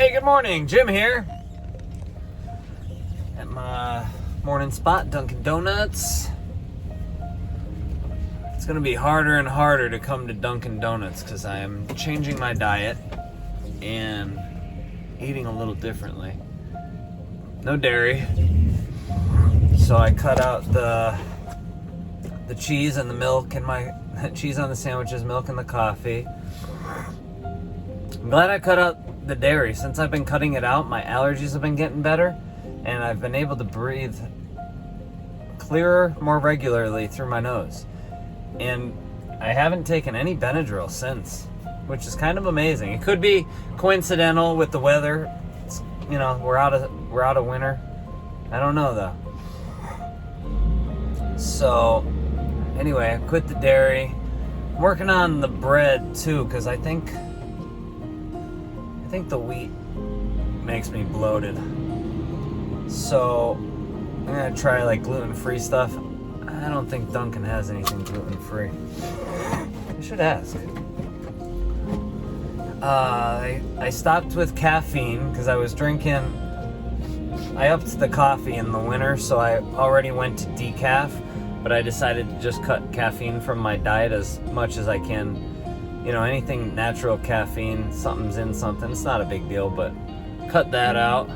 Hey, good morning. Jim here at my morning spot, Dunkin' Donuts. It's gonna be harder and harder to come to Dunkin' Donuts because I am changing my diet and eating a little differently. No dairy. So I cut out the cheese and the milk and my cheese on the sandwiches, milk and the coffee. I'm glad I cut out the dairy. Since I've been cutting it out, my allergies have been getting better and I've been able to breathe clearer more regularly through my nose. And I haven't taken any Benadryl since, which is kind of amazing. It could be coincidental with the weather. It's, you know, we're out of winter. I don't know though. So anyway, I quit the dairy. I'm working on the bread too, because I think the wheat makes me bloated. So I'm gonna try like gluten-free stuff. I don't think Dunkin' has anything gluten-free. I should ask. I stopped with caffeine because I was drinking. I upped the coffee in the winter, so I already went to decaf, but I decided to just cut caffeine from my diet as much as I can. You know, anything natural caffeine, something's in something, it's not a big deal, but cut that out.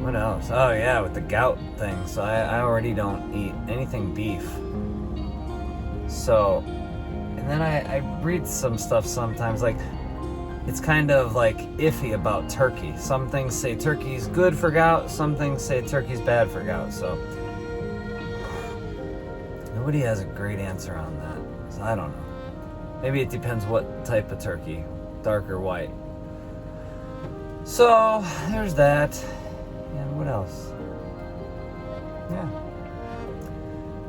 What else? Oh yeah, with the gout thing, so I already don't eat anything beef. So, and then I read some stuff sometimes, like, it's kind of like iffy about turkey. Some things say turkey's good for gout, some things say turkey's bad for gout, so nobody has a great answer on that, so I don't know. Maybe it depends what type of turkey, dark or white. So, there's that. And what else? Yeah.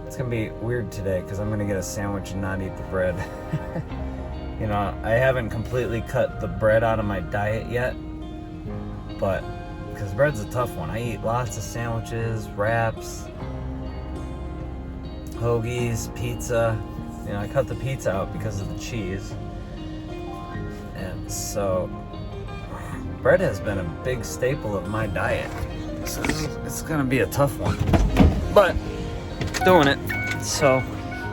It's gonna be weird today because I'm gonna get a sandwich and not eat the bread. You know, I haven't completely cut the bread out of my diet yet, but because bread's a tough one. I eat lots of sandwiches, wraps, hoagies, pizza. You know, I cut the pizza out because of the cheese. And so bread has been a big staple of my diet. So it's gonna be a tough one. But doing it. So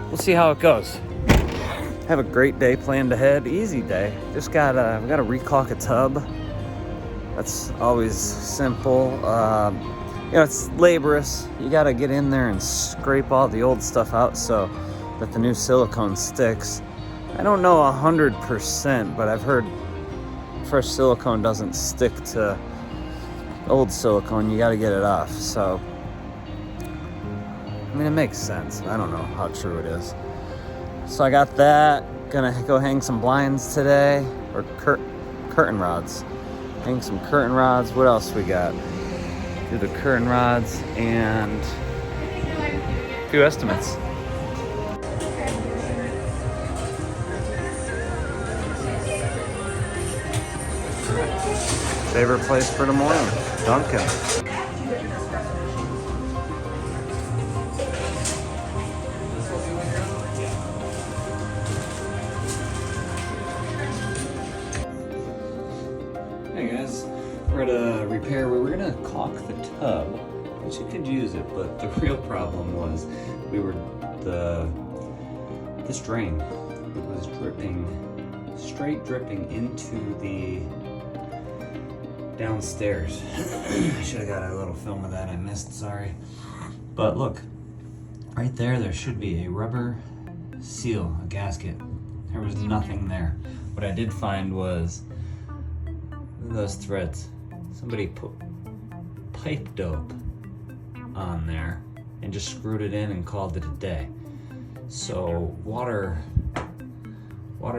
we'll see how it goes. Have a great day planned ahead. Easy day. Just we gotta recaulk a tub. That's always simple. You know, it's laborious. You gotta get in there and scrape all the old stuff out so that the new silicone sticks. I don't know 100%, but I've heard fresh silicone doesn't stick to old silicone. You gotta get it off. So, I mean, it makes sense. I don't know how true it is. So I got that. Gonna go hang some blinds today, or curtain rods. Hang some curtain rods. What else we got? Do the curtain rods and a few estimates. Favorite place for the morning, Dunkin'. Hey guys, we're at a repair where we're gonna caulk the tub, which you could use it, but the real problem was this drain, it was straight dripping into the downstairs. I should have got a little film of that. I missed, sorry. But look, right there should be a rubber seal, a gasket. There was nothing there. What I did find was those threads. Somebody put pipe dope on there and just screwed it in and called it a day. So water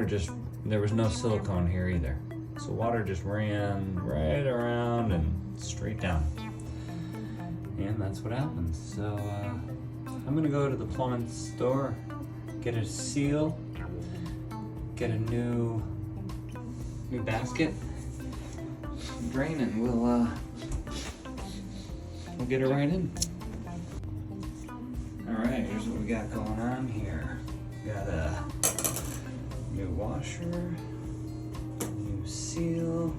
just, there was no silicone here either. So water just ran right around and straight down. And that's what happens. So I'm gonna go to the plumbing store, get a seal, get a new basket, drain, and we'll get it right in. All right, here's what we got going on here. We got a new washer, new seal,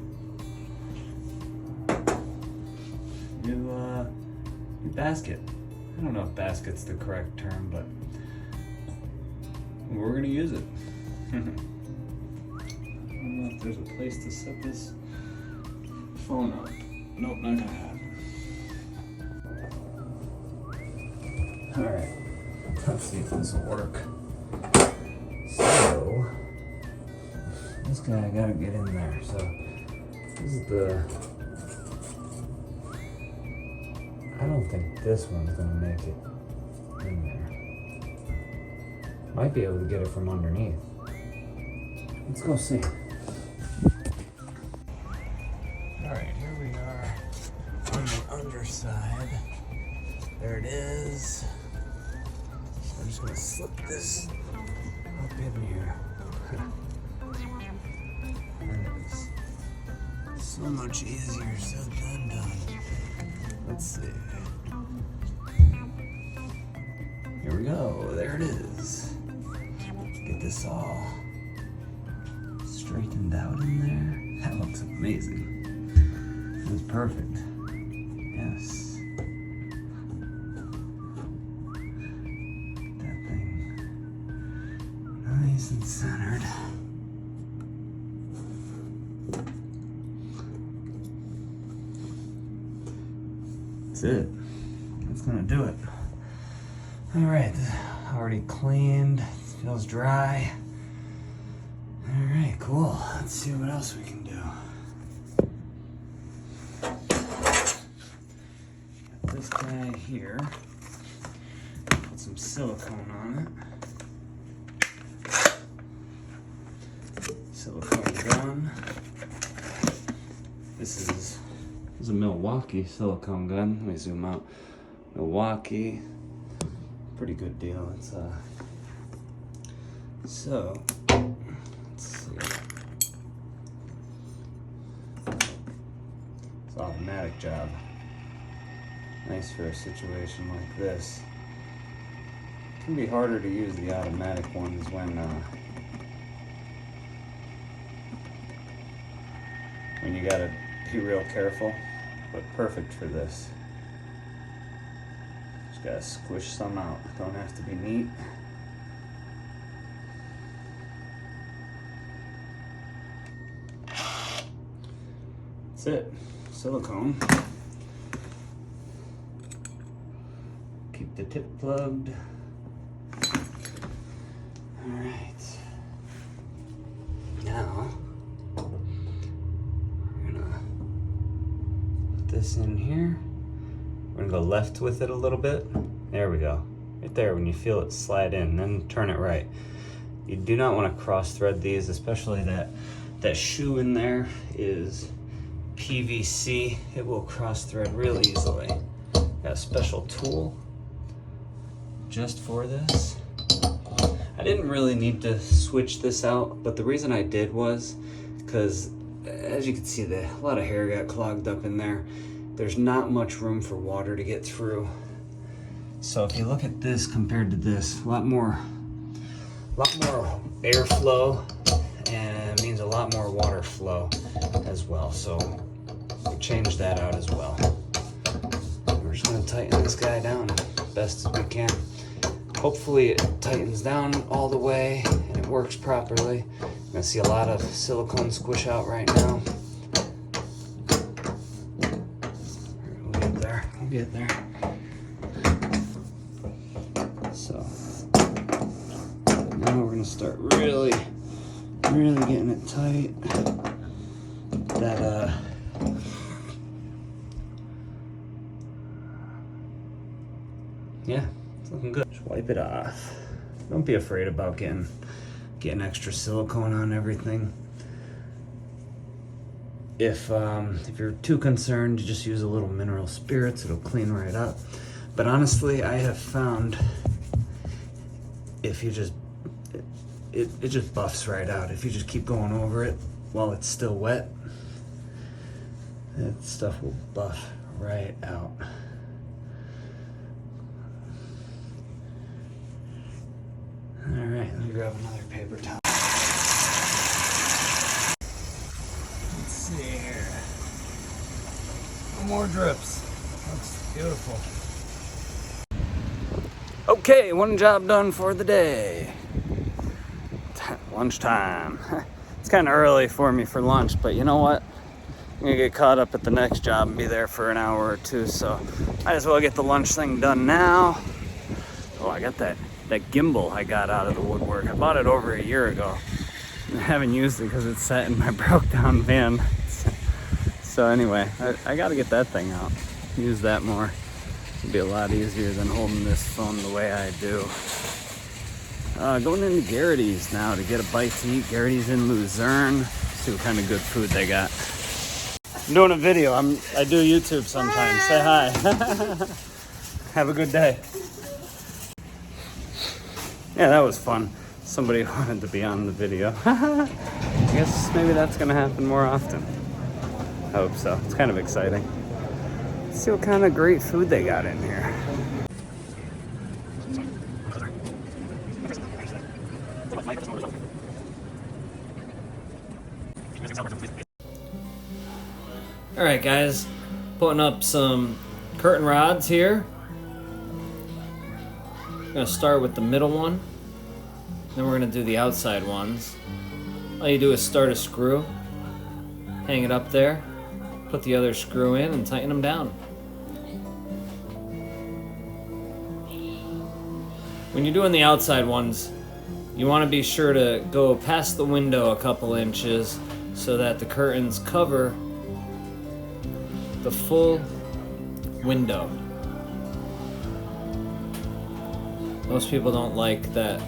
new basket. I don't know if basket's the correct term, but we're gonna use it. I don't know if there's a place to set this phone up. Nope, not gonna happen. Alright, let's see if this will work. So, this guy, I gotta get in there. So, this is the... I don't think this one's gonna make it in there. Might be able to get it from underneath. Let's go see. Alright, here we are on the underside. There it is. I'm just gonna slip this up in here. And it's so much easier said than done. Let's see. Here we go. There it is. Get this all straightened out in there. That looks amazing. It was perfect. Yes. Nice and centered. That's it. That's gonna do it. All right, already cleaned. Feels dry. All right, cool. Let's see what else we can do. Got this guy here. Put some silicone on it. Silicone gun. This is a Milwaukee silicone gun. Let me zoom out. Milwaukee. Pretty good deal. It's so let's see. It's an automatic job. Nice for a situation like this. It can be harder to use the automatic ones when you gotta be real careful, but perfect for this. Just gotta squish some out. Don't have to be neat. That's it. Silicone. Keep the tip plugged. All right. Now, this in here. We're gonna go left with it a little bit. There we go. Right there, when you feel it slide in, then turn it right. You do not want to cross thread these, especially that shoe in there is PVC. It will cross thread real easily. Got a special tool just for this. I didn't really need to switch this out, but the reason I did was because as you can see, a lot of hair got clogged up in there. There's not much room for water to get through. So if you look at this compared to this, a lot more airflow, and it means a lot more water flow as well. So we changed that out as well. We're just gonna tighten this guy down best as we can. Hopefully it tightens down all the way and it works properly. I'm gonna see a lot of silicone squish out right now. We'll get there. So now we're gonna start really getting it tight. That yeah, it's looking good. Just wipe it off. Don't be afraid about getting extra silicone on everything. If you're too concerned, you just use a little mineral spirits. It'll clean right up. But honestly, I have found if you just it just buffs right out. If you just keep going over it while it's still wet, that stuff will buff right out. All right, let me grab another paper towel. Let's see here. No more drips. Looks beautiful. Okay, one job done for the day. Lunchtime. It's kind of early for me for lunch, but you know what? I'm gonna get caught up at the next job and be there for an hour or two, so might as well get the lunch thing done now. Oh, I got that gimbal I got out of the woodwork. I bought it over a year ago. I haven't used it because it's sat in my broke down van. So anyway, I gotta get that thing out. Use that more. It'll be a lot easier than holding this phone the way I do. Going into Garrity's now to get a bite to eat. Garrity's in Luzerne. See what kind of good food they got. I'm doing a video. I do YouTube sometimes. Say hi. Have a good day. Yeah, that was fun. Somebody wanted to be on the video. I guess maybe that's gonna happen more often. I hope so. It's kind of exciting. Let's see what kind of great food they got in here. All right, guys, putting up some curtain rods here. I'm gonna start with the middle one, then we're gonna do the outside ones. All you do is start a screw, hang it up there, put the other screw in and tighten them down. When you're doing the outside ones, you want to be sure to go past the window a couple inches so that the curtains cover the full window. Most people don't like that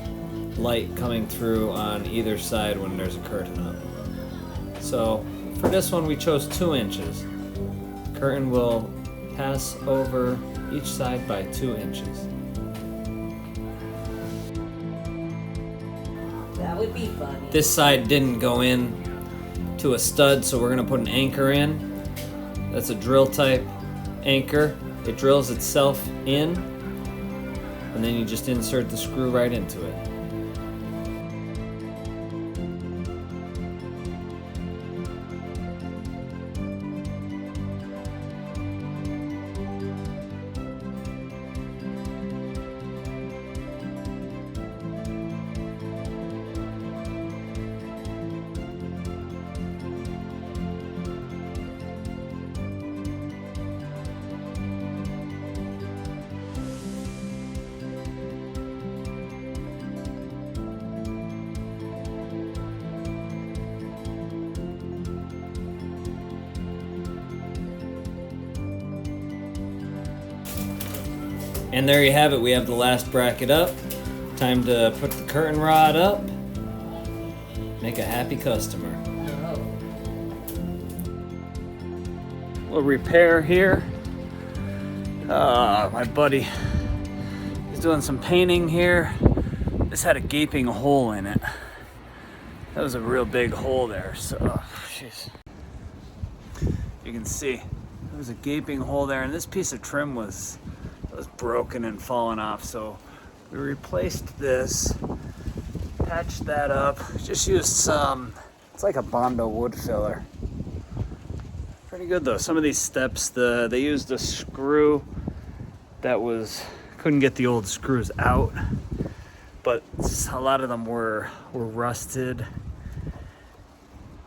light coming through on either side when there's a curtain up. So for this one we chose 2 inches. Curtain will pass over each side by 2 inches. That would be funny. This side didn't go in to a stud, so we're gonna put an anchor in. That's a drill type anchor. It drills itself in, and then you just insert the screw right into it. And there you have it. We have the last bracket up. Time to put the curtain rod up. Make a happy customer. A little repair here. My buddy is doing some painting here. This had a gaping hole in it. That was a real big hole there. So, jeez. You can see there was a gaping hole there, and this piece of trim was broken and fallen off, so we replaced this, patched that up, just used some, it's like a Bondo wood filler. Pretty good though. Some of these steps, they used a screw that couldn't get the old screws out, but a lot of them were rusted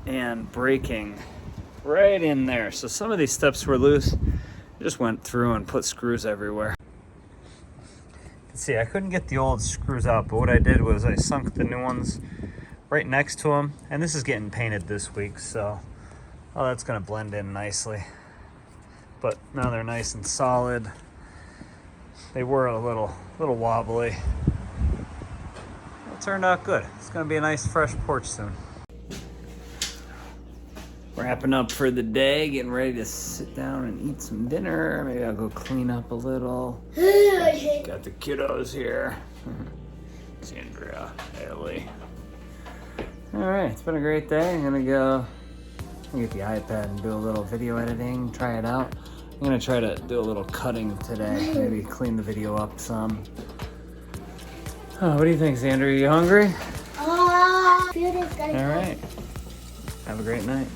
and breaking right in there. So some of these steps were loose. I just went through and put screws everywhere. See, I couldn't get the old screws out, but what I did was I sunk the new ones right next to them, and this is getting painted this week, so that's gonna blend in nicely. But now they're nice and solid. They were a little wobbly. It turned out good. It's gonna be a nice fresh porch soon. Wrapping up for the day, getting ready to sit down and eat some dinner. Maybe I'll go clean up a little. Got the kiddos here. It's Andrea, Ellie. All right, it's been a great day. I'm gonna get the iPad and do a little video editing, try it out. I'm gonna try to do a little cutting today, maybe clean the video up some. Oh, what do you think, Xander? Are you hungry? Food is good. All right. Have a great night.